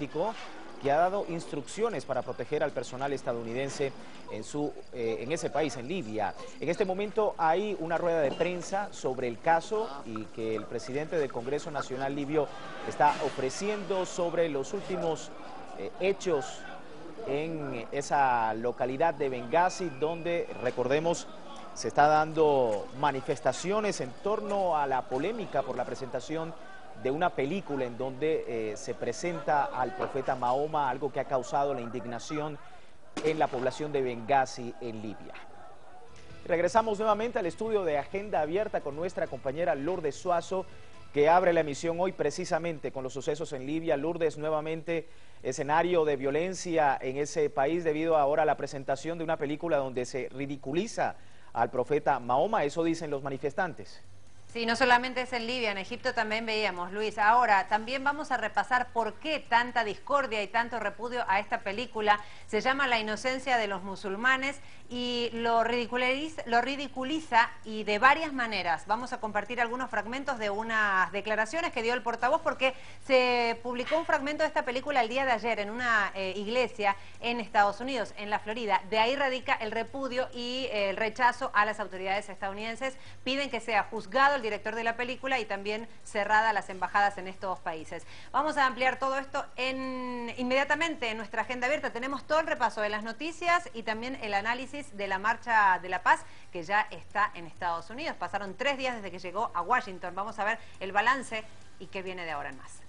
México, que ha dado instrucciones para proteger al personal estadounidense en ese país, en Libia. En este momento hay una rueda de prensa sobre el caso y que el presidente del Congreso Nacional Libio está ofreciendo sobre los últimos hechos en esa localidad de Bengasi, donde, recordemos, se está dando manifestaciones en torno a la polémica por la presentación de una película en donde se presenta al profeta Mahoma, algo que ha causado la indignación en la población de Bengasi, en Libia. Regresamos nuevamente al estudio de Agenda Abierta con nuestra compañera Lourdes Suazo, que abre la emisión hoy precisamente con los sucesos en Libia. Lourdes, nuevamente escenario de violencia en ese país debido ahora a la presentación de una película donde se ridiculiza al profeta Mahoma, eso dicen los manifestantes. Sí, no solamente es en Libia, en Egipto también veíamos, Luis. Ahora, también vamos a repasar por qué tanta discordia y tanto repudio a esta película. Se llama La inocencia de los musulmanes y lo ridiculiza y de varias maneras. Vamos a compartir algunos fragmentos de unas declaraciones que dio el portavoz, porque se publicó un fragmento de esta película el día de ayer en una iglesia en Estados Unidos, en la Florida. De ahí radica el repudio y el rechazo a las autoridades estadounidenses. Piden que sea juzgado el director de la película y también cerrada las embajadas en estos países. Vamos a ampliar todo esto inmediatamente en nuestra Agenda Abierta. Tenemos todo el repaso de las noticias y también el análisis de la Marcha de la Paz, que ya está en Estados Unidos. Pasaron 3 días desde que llegó a Washington. Vamos a ver el balance y qué viene de ahora en más.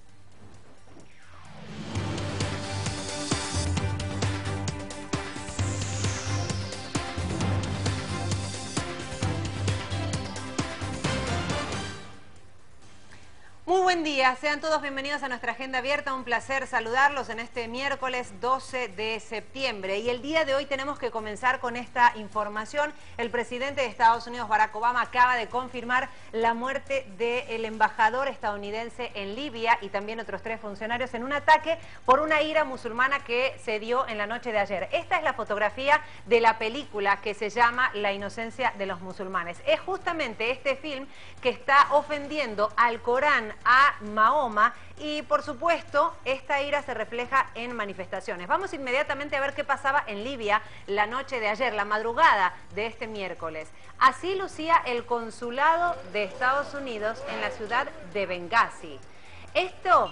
Muy buen día, sean todos bienvenidos a nuestra Agenda Abierta, un placer saludarlos en este miércoles 12 de septiembre. Y el día de hoy tenemos que comenzar con esta información. El presidente de Estados Unidos, Barack Obama, acaba de confirmar la muerte del embajador estadounidense en Libia y también otros 3 funcionarios en un ataque por una ira musulmana que se dio en la noche de ayer. Esta es la fotografía de la película que se llama La inocencia de los musulmanes. Es justamente este film que está ofendiendo al Corán, a Mahoma, y por supuesto esta ira se refleja en manifestaciones. Vamos inmediatamente a ver qué pasaba en Libia la noche de ayer, la madrugada de este miércoles. Así lucía el consulado de Estados Unidos en la ciudad de Bengasi. Esto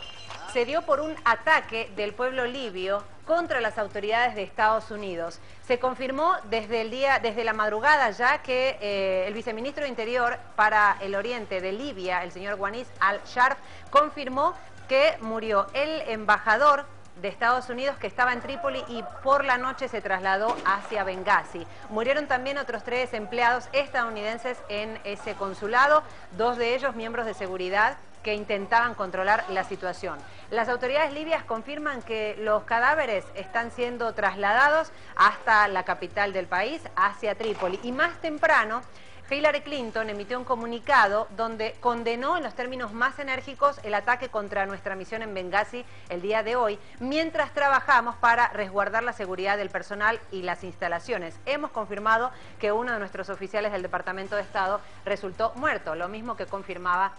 se dio por un ataque del pueblo libio contra las autoridades de Estados Unidos. Se confirmó desde la madrugada ya que el viceministro de Interior para el Oriente de Libia, el señor Wanis al-Sharf, confirmó que murió el embajador de Estados Unidos que estaba en Trípoli y por la noche se trasladó hacia Bengasi. Murieron también otros 3 empleados estadounidenses en ese consulado, 2 de ellos miembros de seguridad que intentaban controlar la situación. Las autoridades libias confirman que los cadáveres están siendo trasladados hasta la capital del país, hacia Trípoli. Y más temprano, Hillary Clinton emitió un comunicado donde condenó en los términos más enérgicos el ataque contra nuestra misión en Bengasi el día de hoy, mientras trabajamos para resguardar la seguridad del personal y las instalaciones. Hemos confirmado que uno de nuestros oficiales del Departamento de Estado resultó muerto, lo mismo que confirmaba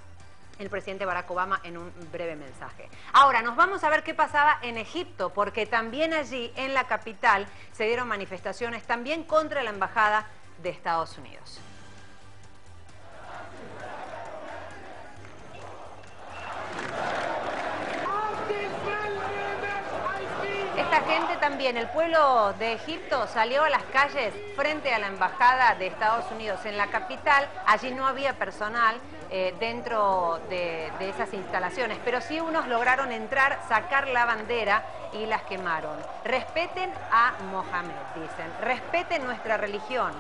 el presidente Barack Obama en un breve mensaje. Ahora nos vamos a ver qué pasaba en Egipto, porque también allí en la capital se dieron manifestaciones también contra la embajada de Estados Unidos. Esta gente también, el pueblo de Egipto salió a las calles frente a la embajada de Estados Unidos en la capital. Allí no había personal dentro de esas instalaciones, pero sí unos lograron entrar, sacar la bandera y las quemaron. Respeten a Mohamed, dicen, respeten nuestra religión.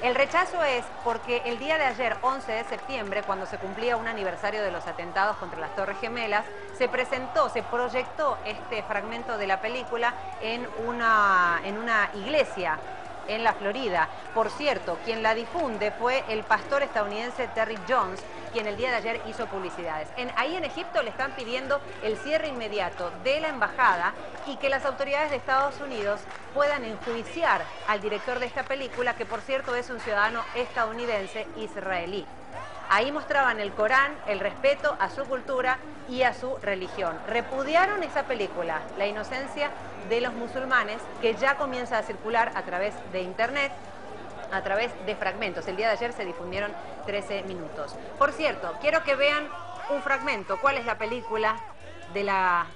El rechazo es porque el día de ayer, 11 de septiembre, cuando se cumplía un aniversario de los atentados contra las Torres Gemelas, se proyectó este fragmento de la película en una iglesia en la Florida. Por cierto, quien la difunde fue el pastor estadounidense Terry Jones, quien el día de ayer hizo publicidades. Ahí en Egipto le están pidiendo el cierre inmediato de la embajada y que las autoridades de Estados Unidos puedan enjuiciar al director de esta película, que por cierto es un ciudadano estadounidense israelí. Ahí mostraban el Corán, el respeto a su cultura y a su religión. Repudiaron esa película, La inocencia de los musulmanes, que ya comienza a circular a través de internet, a través de fragmentos. El día de ayer se difundieron 13 minutos. Por cierto, quiero que vean un fragmento. ¿Cuál es la película de la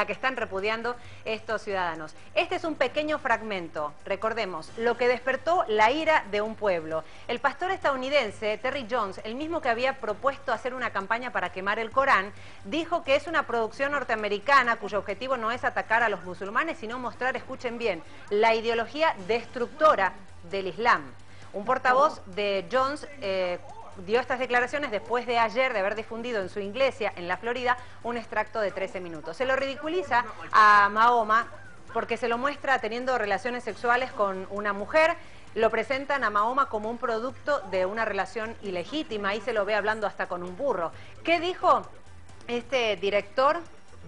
que están repudiando estos ciudadanos? Este es un pequeño fragmento. Recordemos, lo que despertó la ira de un pueblo. El pastor estadounidense Terry Jones, el mismo que había propuesto hacer una campaña para quemar el Corán, dijo que es una producción norteamericana cuyo objetivo no es atacar a los musulmanes, sino mostrar, escuchen bien, la ideología destructora del Islam. Un portavoz de Jones dio estas declaraciones después de ayer de haber difundido en su iglesia en la Florida un extracto de 13 minutos. Se lo ridiculiza a Mahoma porque se lo muestra teniendo relaciones sexuales con una mujer. Lo presentan a Mahoma como un producto de una relación ilegítima. Ahí se lo ve hablando hasta con un burro. ¿Qué dijo este director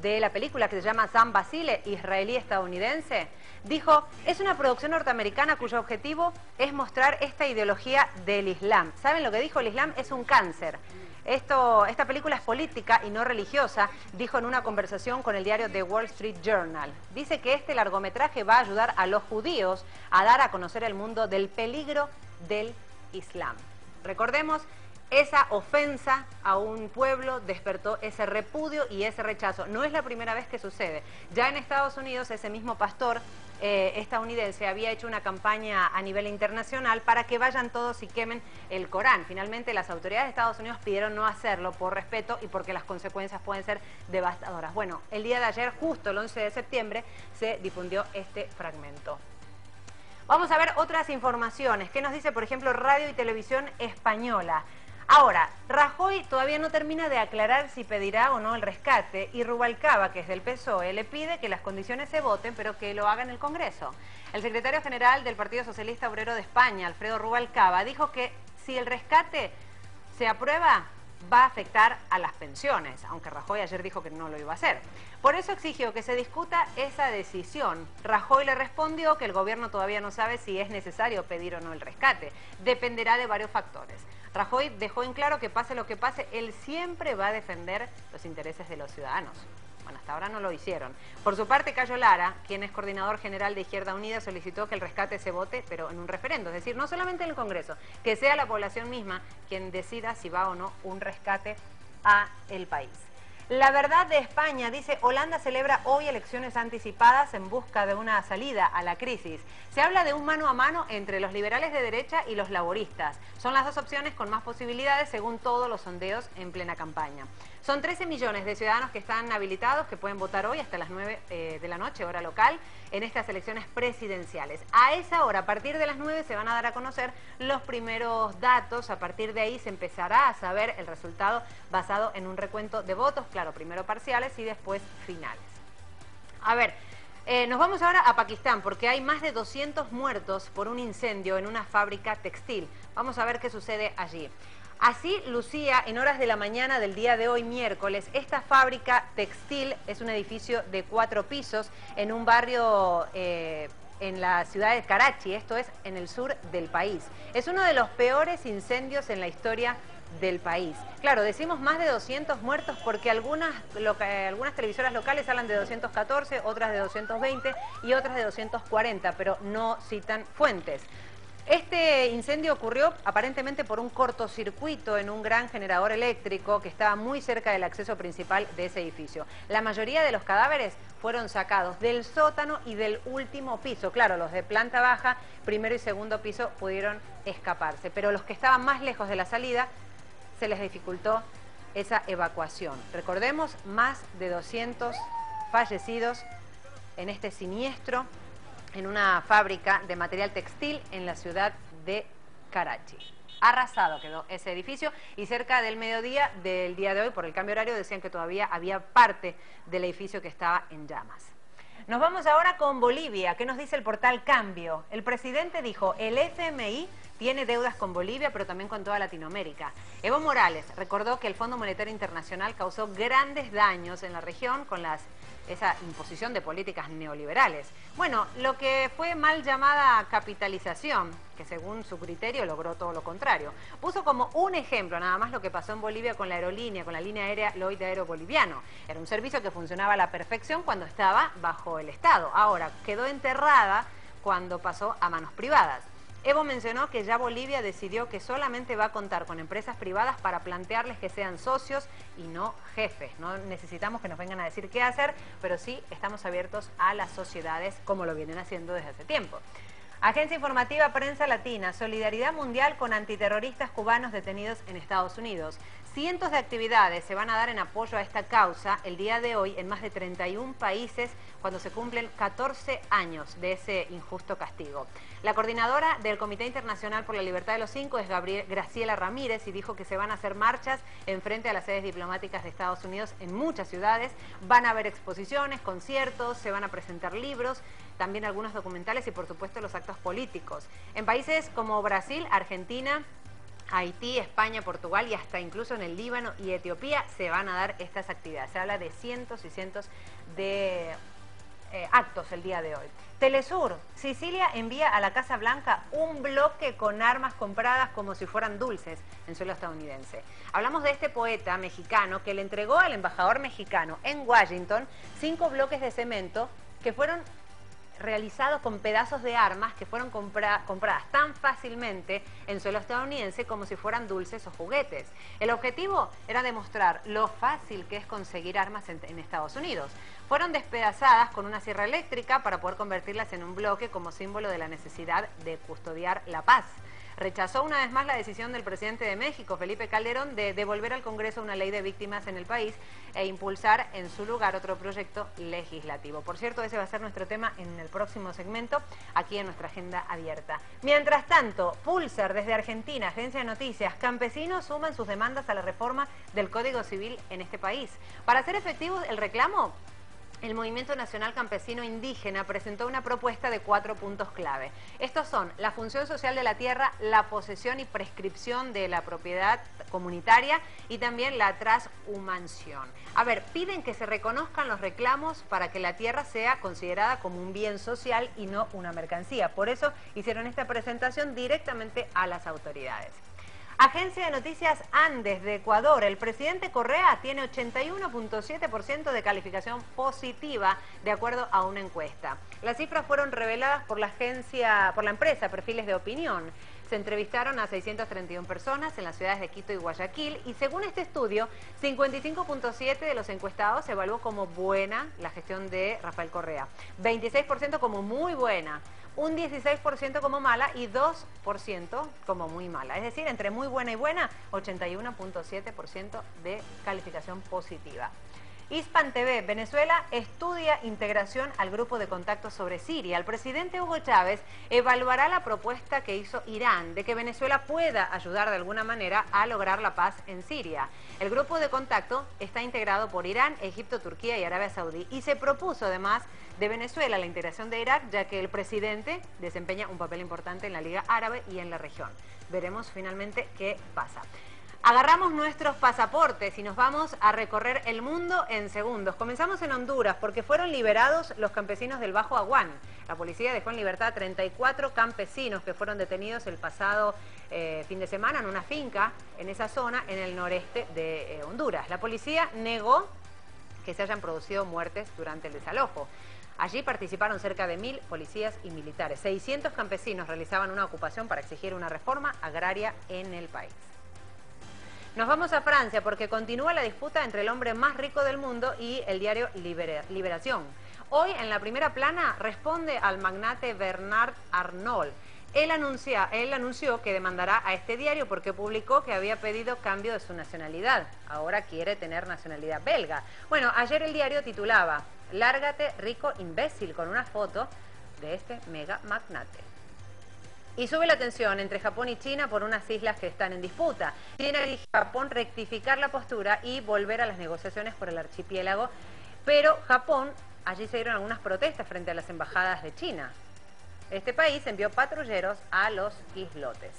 de la película, que se llama Sam Basile, israelí-estadounidense? Dijo, es una producción norteamericana cuyo objetivo es mostrar esta ideología del Islam. ¿Saben lo que dijo? El Islam es un cáncer. Esta película es política y no religiosa, dijo en una conversación con el diario The Wall Street Journal. Dice que este largometraje va a ayudar a los judíos a dar a conocer el mundo del peligro del Islam. Recordemos, esa ofensa a un pueblo despertó ese repudio y ese rechazo. No es la primera vez que sucede. Ya en Estados Unidos ese mismo pastor estadounidense había hecho una campaña a nivel internacional para que vayan todos y quemen el Corán. Finalmente las autoridades de Estados Unidos pidieron no hacerlo por respeto y porque las consecuencias pueden ser devastadoras. Bueno, el día de ayer, justo el 11 de septiembre, se difundió este fragmento. Vamos a ver otras informaciones. ¿Qué nos dice, por ejemplo, Radio y Televisión Española? Ahora, Rajoy todavía no termina de aclarar si pedirá o no el rescate y Rubalcaba, que es del PSOE, le pide que las condiciones se voten, pero que lo haga en el Congreso. El secretario general del Partido Socialista Obrero de España, Alfredo Rubalcaba, dijo que si el rescate se aprueba, va a afectar a las pensiones, aunque Rajoy ayer dijo que no lo iba a hacer. Por eso exigió que se discuta esa decisión. Rajoy le respondió que el gobierno todavía no sabe si es necesario pedir o no el rescate. Dependerá de varios factores. Rajoy dejó en claro que pase lo que pase, él siempre va a defender los intereses de los ciudadanos. Bueno, hasta ahora no lo hicieron. Por su parte, Cayo Lara, quien es coordinador general de Izquierda Unida, solicitó que el rescate se vote, pero en un referendo. Es decir, no solamente en el Congreso, que sea la población misma quien decida si va o no un rescate a el país. La Verdad de España dice, Holanda celebra hoy elecciones anticipadas en busca de una salida a la crisis. Se habla de un mano a mano entre los liberales de derecha y los laboristas. Son las dos opciones con más posibilidades según todos los sondeos en plena campaña. Son 13 millones de ciudadanos que están habilitados, que pueden votar hoy hasta las 9 de la noche, hora local, en estas elecciones presidenciales. A esa hora, a partir de las 9, se van a dar a conocer los primeros datos. A partir de ahí se empezará a saber el resultado basado en un recuento de votos, claro, primero parciales y después finales. A ver, nos vamos ahora a Pakistán porque hay más de 200 muertos por un incendio en una fábrica textil. Vamos a ver qué sucede allí. Así lucía en horas de la mañana del día de hoy, miércoles. Esta fábrica textil es un edificio de 4 pisos en un barrio en la ciudad de Karachi, esto es en el sur del país. Es uno de los peores incendios en la historia del país. Claro, decimos más de 200 muertos porque algunas televisoras locales hablan de 214, otras de 220 y otras de 240, pero no citan fuentes. Este incendio ocurrió aparentemente por un cortocircuito en un gran generador eléctrico que estaba muy cerca del acceso principal de ese edificio. La mayoría de los cadáveres fueron sacados del sótano y del último piso. Claro, los de planta baja, primero y segundo piso pudieron escaparse, pero los que estaban más lejos de la salida se les dificultó esa evacuación. Recordemos, más de 200 fallecidos en este siniestro en una fábrica de material textil en la ciudad de Karachi. Arrasado quedó ese edificio y cerca del mediodía del día de hoy, por el cambio horario, decían que todavía había parte del edificio que estaba en llamas. Nos vamos ahora con Bolivia. ¿Qué nos dice el portal Cambio? El presidente dijo, el FMI tiene deudas con Bolivia, pero también con toda Latinoamérica. Evo Morales recordó que el Fondo Monetario Internacional causó grandes daños en la región con las esa imposición de políticas neoliberales. Bueno, lo que fue mal llamada capitalización, que según su criterio logró todo lo contrario. Puso como un ejemplo nada más lo que pasó en Bolivia con la aerolínea, con la línea aérea Lloyd Aero Boliviano. Era un servicio que funcionaba a la perfección cuando estaba bajo el Estado. Ahora, quedó enterrada cuando pasó a manos privadas. Evo mencionó que ya Bolivia decidió que solamente va a contar con empresas privadas para plantearles que sean socios y no jefes. No necesitamos que nos vengan a decir qué hacer, pero sí estamos abiertos a las sociedades como lo vienen haciendo desde hace tiempo. Agencia informativa Prensa Latina, solidaridad mundial con antiterroristas cubanos detenidos en Estados Unidos. Cientos de actividades se van a dar en apoyo a esta causa el día de hoy en más de 31 países cuando se cumplen 14 años de ese injusto castigo. La coordinadora del Comité Internacional por la Libertad de los Cinco es Graciela Ramírez y dijo que se van a hacer marchas en frente a las sedes diplomáticas de Estados Unidos en muchas ciudades. Van a haber exposiciones, conciertos, se van a presentar libros, también algunos documentales y por supuesto los actos políticos. En países como Brasil, Argentina, Haití, España, Portugal y hasta incluso en el Líbano y Etiopía se van a dar estas actividades. Se habla de cientos y cientos de actos el día de hoy. Telesur, Sicilia envía a la Casa Blanca un bloque con armas compradas como si fueran dulces en suelo estadounidense. Hablamos de este poeta mexicano que le entregó al embajador mexicano en Washington 5 bloques de cemento que fueron realizados con pedazos de armas que fueron compradas tan fácilmente en suelo estadounidense como si fueran dulces o juguetes. El objetivo era demostrar lo fácil que es conseguir armas en Estados Unidos. Fueron despedazadas con una sierra eléctrica para poder convertirlas en un bloque como símbolo de la necesidad de custodiar la paz. Rechazó una vez más la decisión del presidente de México, Felipe Calderón, de devolver al Congreso una ley de víctimas en el país e impulsar en su lugar otro proyecto legislativo. Por cierto, ese va a ser nuestro tema en el próximo segmento, aquí en nuestra agenda abierta. Mientras tanto, Pulsar desde Argentina, agencia de noticias, campesinos suman sus demandas a la reforma del Código Civil en este país. Para hacer efectivo el reclamo, el Movimiento Nacional Campesino Indígena presentó una propuesta de 4 puntos clave. Estos son la función social de la tierra, la posesión y prescripción de la propiedad comunitaria y también la transhumación. A ver, piden que se reconozcan los reclamos para que la tierra sea considerada como un bien social y no una mercancía. Por eso hicieron esta presentación directamente a las autoridades. Agencia de noticias Andes de Ecuador. El presidente Correa tiene 81.7% de calificación positiva de acuerdo a una encuesta. Las cifras fueron reveladas por la empresa Perfiles de Opinión. Se entrevistaron a 631 personas en las ciudades de Quito y Guayaquil y según este estudio, 55.7% de los encuestados evaluó como buena la gestión de Rafael Correa, 26% como muy buena, un 16% como mala y 2% como muy mala. Es decir, entre muy buena y buena, 81.7% de calificación positiva. Hispan TV, Venezuela estudia integración al grupo de contacto sobre Siria. El presidente Hugo Chávez evaluará la propuesta que hizo Irán de que Venezuela pueda ayudar de alguna manera a lograr la paz en Siria. El grupo de contacto está integrado por Irán, Egipto, Turquía y Arabia Saudí y se propuso además de Venezuela la integración de Irak, ya que el presidente desempeña un papel importante en la Liga Árabe y en la región. Veremos finalmente qué pasa. Agarramos nuestros pasaportes y nos vamos a recorrer el mundo en segundos. Comenzamos en Honduras porque fueron liberados los campesinos del Bajo Aguán. La policía dejó en libertad a 34 campesinos que fueron detenidos el pasado fin de semana en una finca en esa zona en el noreste de Honduras. La policía negó que se hayan producido muertes durante el desalojo. Allí participaron cerca de 1000 policías y militares. 600 campesinos realizaban una ocupación para exigir una reforma agraria en el país. Nos vamos a Francia porque continúa la disputa entre el hombre más rico del mundo y el diario Liberación. Hoy en la primera plana responde al magnate Bernard Arnault. Él anunció que demandará a este diario porque publicó que había pedido cambio de su nacionalidad. Ahora quiere tener nacionalidad belga. Bueno, ayer el diario titulaba "Lárgate, rico imbécil", con una foto de este mega magnate. Y sube la tensión entre Japón y China por unas islas que están en disputa. China exige a Japón rectificar la postura y volver a las negociaciones por el archipiélago, pero Japón, allí se dieron algunas protestas frente a las embajadas de China. Este país envió patrulleros a los islotes.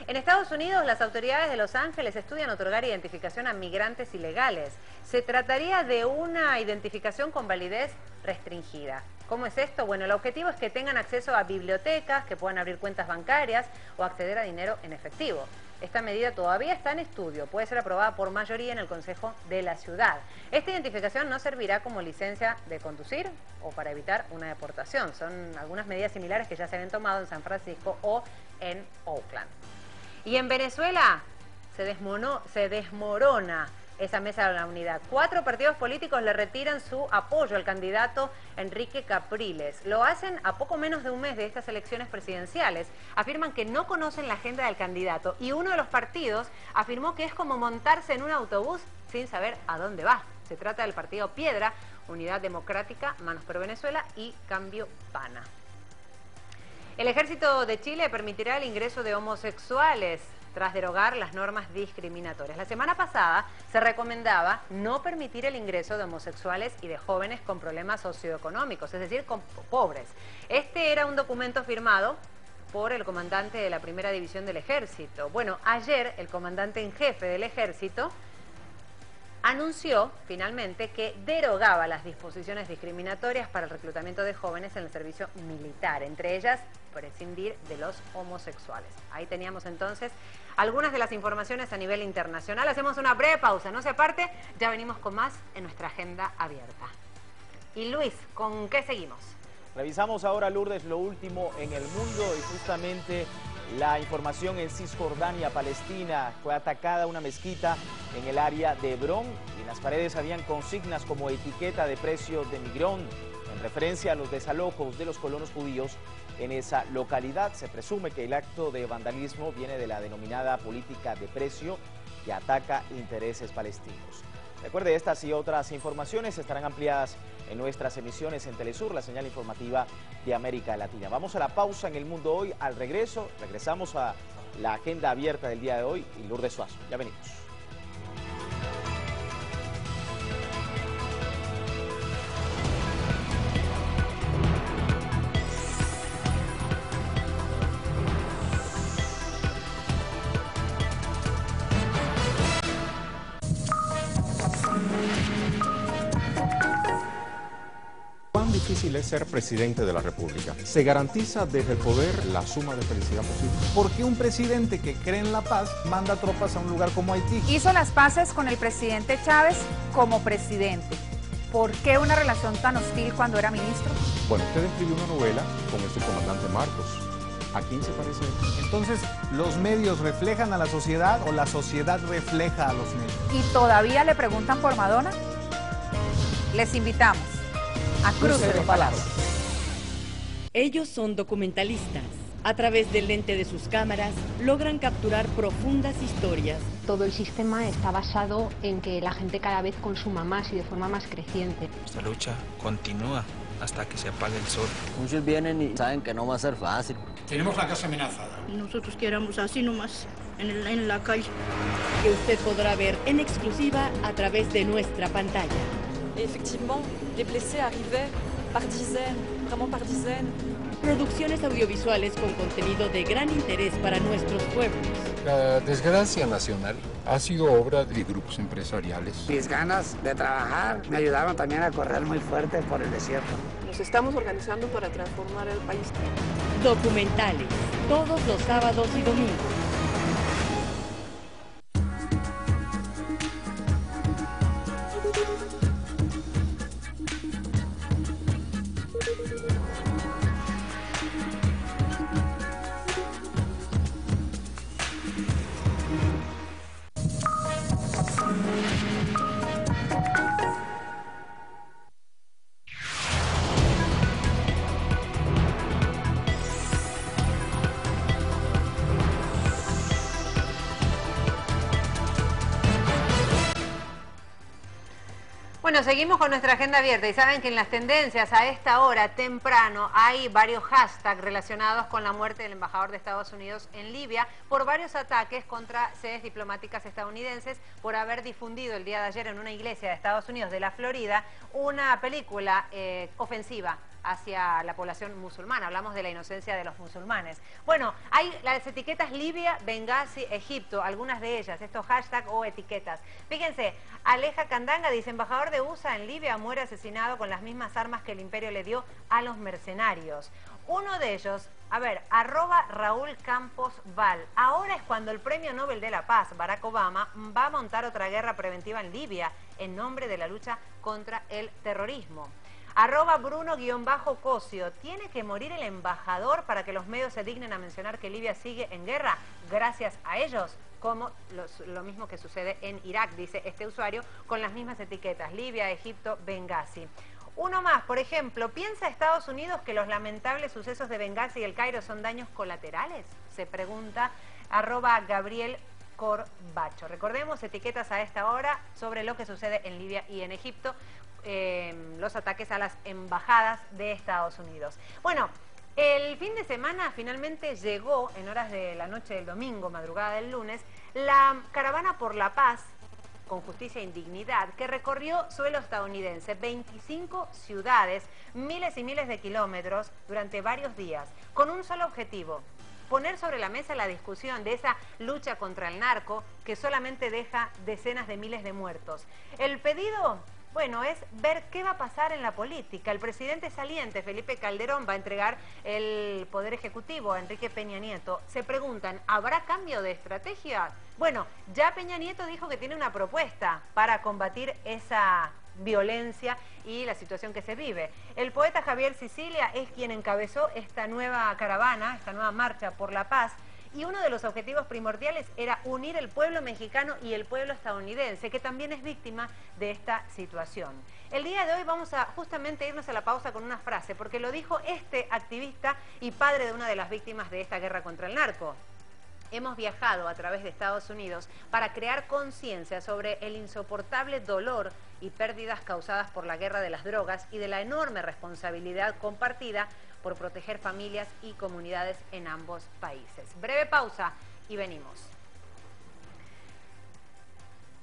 En Estados Unidos, las autoridades de Los Ángeles estudian otorgar identificación a migrantes ilegales. Se trataría de una identificación con validez restringida. ¿Cómo es esto? Bueno, el objetivo es que tengan acceso a bibliotecas, que puedan abrir cuentas bancarias o acceder a dinero en efectivo. Esta medida todavía está en estudio, puede ser aprobada por mayoría en el Consejo de la Ciudad. Esta identificación no servirá como licencia de conducir o para evitar una deportación. Son algunas medidas similares que ya se habían tomado en San Francisco o en Oakland. Y en Venezuela se desmorona esa mesa de la unidad. 4 partidos políticos le retiran su apoyo al candidato Enrique Capriles. Lo hacen a poco menos de un mes de estas elecciones presidenciales. Afirman que no conocen la agenda del candidato y uno de los partidos afirmó que es como montarse en un autobús sin saber a dónde va. Se trata del partido Piedra, Unidad Democrática, Manos por Venezuela y Cambio Pana. El Ejército de Chile permitirá el ingreso de homosexuales tras derogar las normas discriminatorias. La semana pasada se recomendaba no permitir el ingreso de homosexuales y de jóvenes con problemas socioeconómicos, es decir, con pobres. Este era un documento firmado por el comandante de la Primera División del Ejército. Bueno, ayer el comandante en jefe del Ejército anunció finalmente que derogaba las disposiciones discriminatorias para el reclutamiento de jóvenes en el servicio militar, entre ellas prescindir de los homosexuales. Ahí teníamos entonces algunas de las informaciones a nivel internacional. Hacemos una breve pausa, no se aparte, ya venimos con más en nuestra agenda abierta. Y Luis, ¿con qué seguimos? Revisamos ahora, Lourdes, lo último en el mundo y justamente la información en Cisjordania, Palestina. Fue atacada una mezquita en el área de Hebrón y en las paredes habían consignas como etiqueta de precio de migrón, en referencia a los desalojos de los colonos judíos en esa localidad. Se presume que el acto de vandalismo viene de la denominada política de precio que ataca intereses palestinos. Recuerde, estas y otras informaciones estarán ampliadas en nuestras emisiones en Telesur, la señal informativa de América Latina. Vamos a la pausa en El Mundo Hoy. Al regreso, regresamos a la agenda abierta del día de hoy y Lourdes Suazo. Ya venimos. ¿Cuán difícil es ser presidente de la República? ¿Se garantiza desde el poder la suma de felicidad posible? ¿Por qué un presidente que cree en la paz manda tropas a un lugar como Haití? Hizo las paces con el presidente Chávez como presidente. ¿Por qué una relación tan hostil cuando era ministro? Bueno, usted escribió una novela con el subcomandante Marcos. ¿A quién se parece? Entonces, ¿los medios reflejan a la sociedad o la sociedad refleja a los medios? ¿Y todavía le preguntan por Madonna? Les invitamos a Cruce de Palabras. Ellos son documentalistas. A través del lente de sus cámaras logran capturar profundas historias. Todo el sistema está basado en que la gente cada vez consuma más y de forma más creciente. Esta lucha continúa hasta que se apague el sol. Muchos vienen y saben que no va a ser fácil. Tenemos la casa amenazada. Nosotros queremos así nomás, en la calle. Que usted podrá ver en exclusiva a través de nuestra pantalla. Effectivement, les blessés arrivaient par dizaines, vraiment par dizaines. Producciones audiovisuales con contenido de gran interés para nuestros pueblos. La desgracia nacional ha sido obra de grupos empresariales. Mis ganas de trabajar me ayudaron también a correr muy fuerte por el desierto. Nos estamos organizando para transformar el país. Documentales, todos los sábados y domingos. Bueno, seguimos con nuestra agenda abierta y saben que en las tendencias a esta hora temprano hay varios hashtags relacionados con la muerte del embajador de Estados Unidos en Libia por varios ataques contra sedes diplomáticas estadounidenses por haber difundido el día de ayer en una iglesia de Estados Unidos de la Florida una película ofensiva hacia la población musulmana. Hablamos de la inocencia de los musulmanes. Bueno, hay las etiquetas Libia, Benghazi, Egipto, algunas de ellas, estos hashtags o etiquetas. Fíjense, Aleja Candanga dice, embajador de USA en Libia muere asesinado con las mismas armas que el imperio le dio a los mercenarios. Uno de ellos, @Raúl Campos Val. Ahora es cuando el Premio Nobel de la Paz, Barack Obama, va a montar otra guerra preventiva en Libia en nombre de la lucha contra el terrorismo. @Bruno_Cosio. ¿Tiene que morir el embajador para que los medios se dignen a mencionar que Libia sigue en guerra? Gracias a ellos, como lo mismo que sucede en Irak, dice este usuario, con las mismas etiquetas, Libia, Egipto, Benghazi. Uno más, por ejemplo, ¿piensa Estados Unidos que los lamentables sucesos de Benghazi y el Cairo son daños colaterales? Se pregunta @Gabriel Corbacho. Recordemos, etiquetas a esta hora sobre lo que sucede en Libia y en Egipto, los ataques a las embajadas de Estados Unidos. Bueno, el fin de semana finalmente llegó, en horas de la noche del domingo, madrugada del lunes, la Caravana por la Paz, con Justicia e Indignidad, que recorrió suelo estadounidense, 25 ciudades, miles y miles de kilómetros durante varios días, con un solo objetivo: poner sobre la mesa la discusión de esa lucha contra el narco que solamente deja decenas de miles de muertos. El pedido, bueno, es ver qué va a pasar en la política. El presidente saliente, Felipe Calderón, va a entregar el Poder Ejecutivo a Enrique Peña Nieto. Se preguntan, ¿habrá cambio de estrategia? Bueno, ya Peña Nieto dijo que tiene una propuesta para combatir esa violencia y la situación que se vive. El poeta Javier Sicilia es quien encabezó esta nueva caravana, esta nueva marcha por la paz, y uno de los objetivos primordiales era unir el pueblo mexicano y el pueblo estadounidense, que también es víctima de esta situación. El día de hoy vamos a justamente irnos a la pausa con una frase, porque lo dijo este activista y padre de una de las víctimas de esta guerra contra el narco. Hemos viajado a través de Estados Unidos para crear conciencia sobre el insoportable dolor y pérdidas causadas por la guerra de las drogas y de la enorme responsabilidad compartida por proteger familias y comunidades en ambos países. Breve pausa y venimos.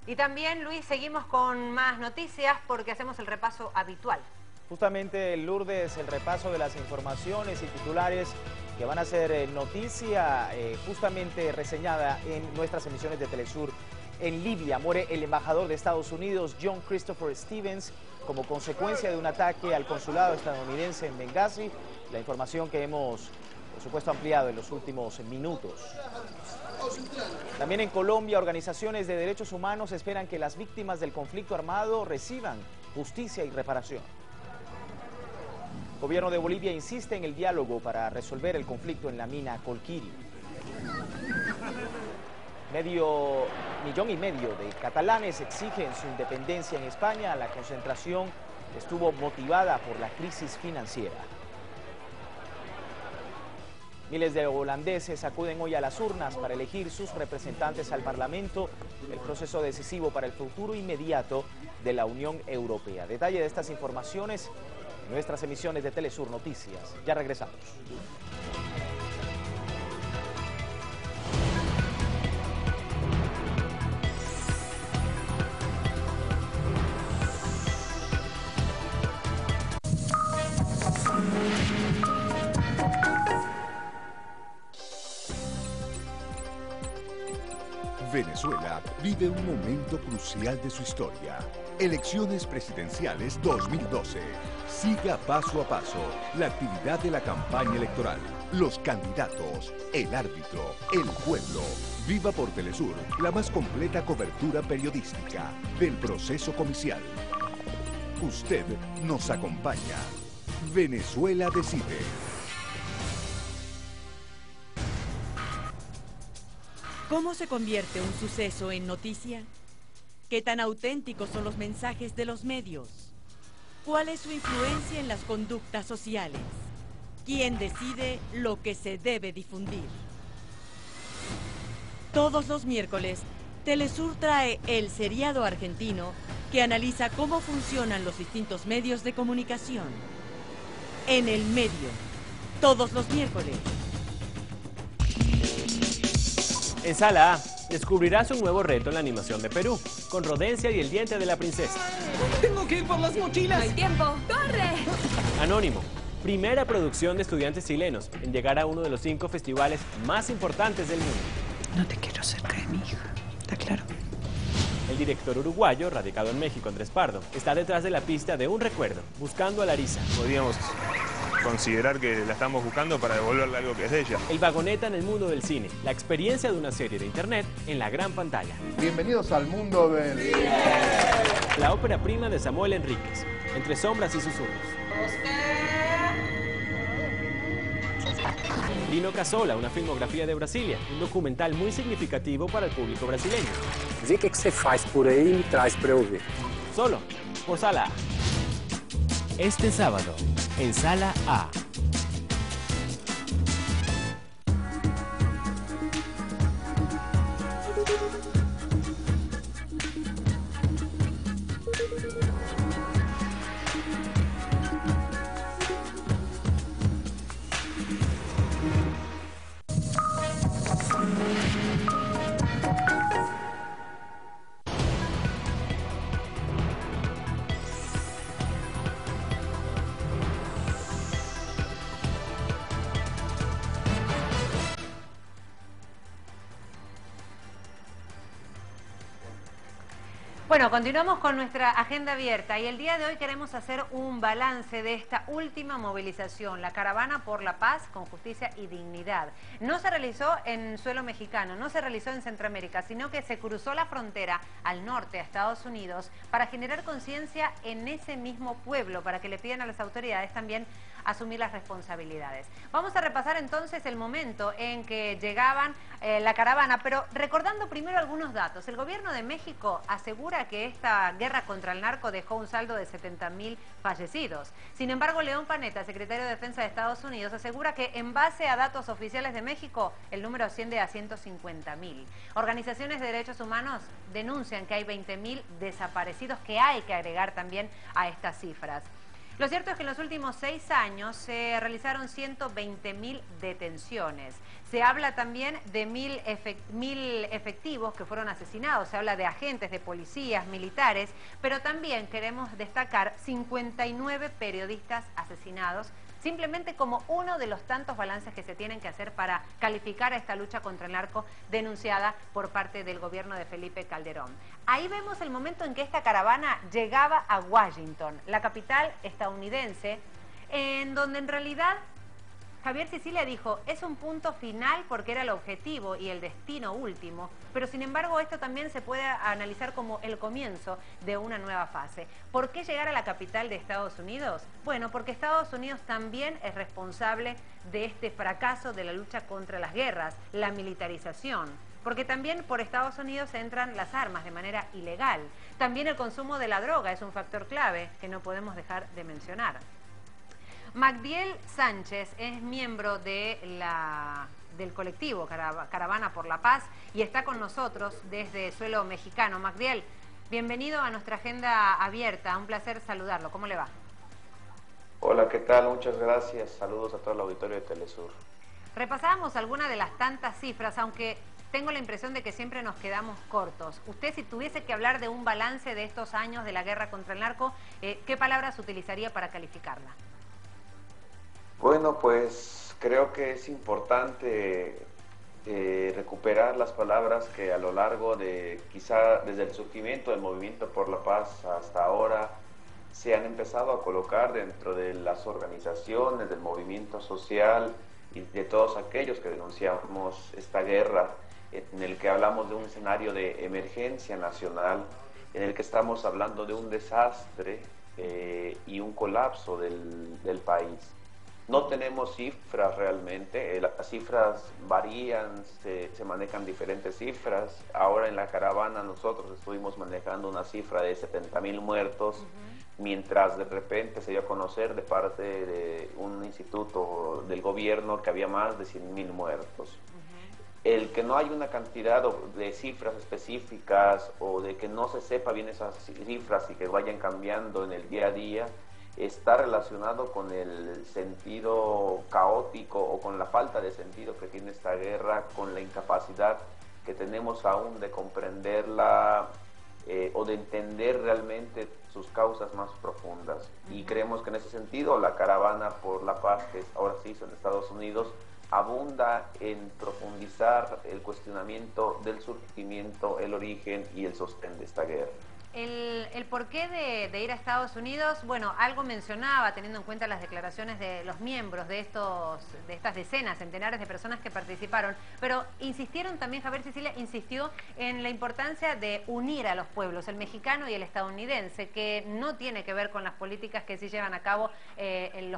Y también, Luis, seguimos con más noticias porque hacemos el repaso habitual. Justamente, Lourdes, el repaso de las informaciones y titulares que van a ser noticia justamente reseñada en nuestras emisiones de Telesur. En Libia muere el embajador de Estados Unidos, John Christopher Stevens, como consecuencia de un ataque al consulado estadounidense en Benghazi. La información que hemos, por supuesto, ampliado en los últimos minutos. También en Colombia, organizaciones de derechos humanos esperan que las víctimas del conflicto armado reciban justicia y reparación. El gobierno de Bolivia insiste en el diálogo para resolver el conflicto en la mina Colquiri. 1,5 millones de catalanes exigen su independencia en España. La concentración estuvo motivada por la crisis financiera. Miles de holandeses acuden hoy a las urnas para elegir sus representantes al Parlamento, el proceso decisivo para el futuro inmediato de la Unión Europea. Detalle de estas informaciones en nuestras emisiones de Telesur Noticias. Ya regresamos. Venezuela vive un momento crucial de su historia. Elecciones presidenciales 2012. Siga paso a paso la actividad de la campaña electoral, los candidatos, el árbitro, el pueblo. Viva por Telesur la más completa cobertura periodística del proceso comicial. Usted nos acompaña. Venezuela decide. ¿Cómo se convierte un suceso en noticia? ¿Qué tan auténticos son los mensajes de los medios? ¿Cuál es su influencia en las conductas sociales? ¿Quién decide lo que se debe difundir? Todos los miércoles, Telesur trae El Seriado Argentino, que analiza cómo funcionan los distintos medios de comunicación. En el medio, todos los miércoles. En Sala A, descubrirás un nuevo reto en la animación de Perú, con Rodencia y el diente de la princesa. Tengo que ir por las mochilas. No hay tiempo. ¡Corre! Anónimo, primera producción de estudiantes chilenos en llegar a uno de los 5 festivales más importantes del mundo. No te quiero cerca de mi hija, ¿está claro? El director uruguayo, radicado en México, Andrés Pardo, está detrás de la pista de un recuerdo, buscando a Larisa. Podríamos considerar que la estamos buscando para devolverle algo que es de ella. El vagoneta en el mundo del cine, la experiencia de una serie de internet en la gran pantalla. Bienvenidos al mundo del... La ópera prima de Samuel Enríquez, Entre sombras y susurros. Lino Casola, una filmografía de Brasilia, un documental muy significativo para el público brasileño. Vê o que você faz por aí e me traz para eu ver. Solo por Sala A. Este sábado, en Sala A. Bueno, continuamos con nuestra agenda abierta y el día de hoy queremos hacer un balance de esta última movilización, la Caravana por la Paz con Justicia y Dignidad. No se realizó en suelo mexicano, no se realizó en Centroamérica, sino que se cruzó la frontera al norte, a Estados Unidos, para generar conciencia en ese mismo pueblo, para que le pidan a las autoridades también asumir las responsabilidades. Vamos a repasar entonces el momento en que llegaban la caravana, pero recordando primero algunos datos. El gobierno de México asegura que esta guerra contra el narco dejó un saldo de 70.000 fallecidos. Sin embargo, León Panetta, secretario de Defensa de Estados Unidos, asegura que en base a datos oficiales de México, el número asciende a 150.000. Organizaciones de derechos humanos denuncian que hay 20.000 desaparecidos que hay que agregar también a estas cifras. Lo cierto es que en los últimos 6 años se realizaron 120.000 detenciones. Se habla también de 1.000 efectivos que fueron asesinados. Se habla de agentes, de policías, militares, pero también queremos destacar 59 periodistas asesinados, simplemente como uno de los tantos balances que se tienen que hacer para calificar a esta lucha contra el narco denunciada por parte del gobierno de Felipe Calderón. Ahí vemos el momento en que esta caravana llegaba a Washington, la capital estadounidense, en donde en realidad Javier Sicilia dijo, es un punto final porque era el objetivo y el destino último, pero sin embargo esto también se puede analizar como el comienzo de una nueva fase. ¿Por qué llegar a la capital de Estados Unidos? Bueno, porque Estados Unidos también es responsable de este fracaso de la lucha contra las guerras, la militarización. Porque también por Estados Unidos entran las armas de manera ilegal. También el consumo de la droga es un factor clave que no podemos dejar de mencionar. Magdiel Sánchez es miembro del colectivo Caravana por la Paz y está con nosotros desde suelo mexicano. Magdiel, bienvenido a nuestra agenda abierta, un placer saludarlo. ¿Cómo le va? Hola, ¿qué tal? Muchas gracias. Saludos a todo el auditorio de Telesur. Repasábamos algunas de las tantas cifras, aunque tengo la impresión de que siempre nos quedamos cortos. Usted, si tuviese que hablar de un balance de estos años de la guerra contra el narco, ¿qué palabras utilizaría para calificarla? Bueno, pues creo que es importante recuperar las palabras que a lo largo de, quizá desde el surgimiento del Movimiento por la Paz hasta ahora, se han empezado a colocar dentro de las organizaciones, del movimiento social y de todos aquellos que denunciamos esta guerra, en el que hablamos de un escenario de emergencia nacional, en el que estamos hablando de un desastre y un colapso del país. No tenemos cifras realmente, las cifras varían, se manejan diferentes cifras. Ahora en la caravana nosotros estuvimos manejando una cifra de 70.000 muertos, mientras de repente se dio a conocer de parte de un instituto del gobierno que había más de 100.000 muertos. El que no hay una cantidad de cifras específicas o de que no se sepa bien esas cifras y que vayan cambiando en el día a día, está relacionado con el sentido caótico o con la falta de sentido que tiene esta guerra, con la incapacidad que tenemos aún de comprenderla o de entender realmente sus causas más profundas. Y creemos que en ese sentido la caravana por la paz, que ahora se hizo en Estados Unidos, abunda en profundizar el cuestionamiento del surgimiento, el origen y el sostén de esta guerra. El porqué de ir a Estados Unidos, bueno, algo mencionaba, teniendo en cuenta las declaraciones de los miembros de estas decenas, centenares de personas que participaron, pero insistieron también, Javier Sicilia insistió en la importancia de unir a los pueblos, el mexicano y el estadounidense, que no tiene que ver con las políticas que sí llevan a cabo los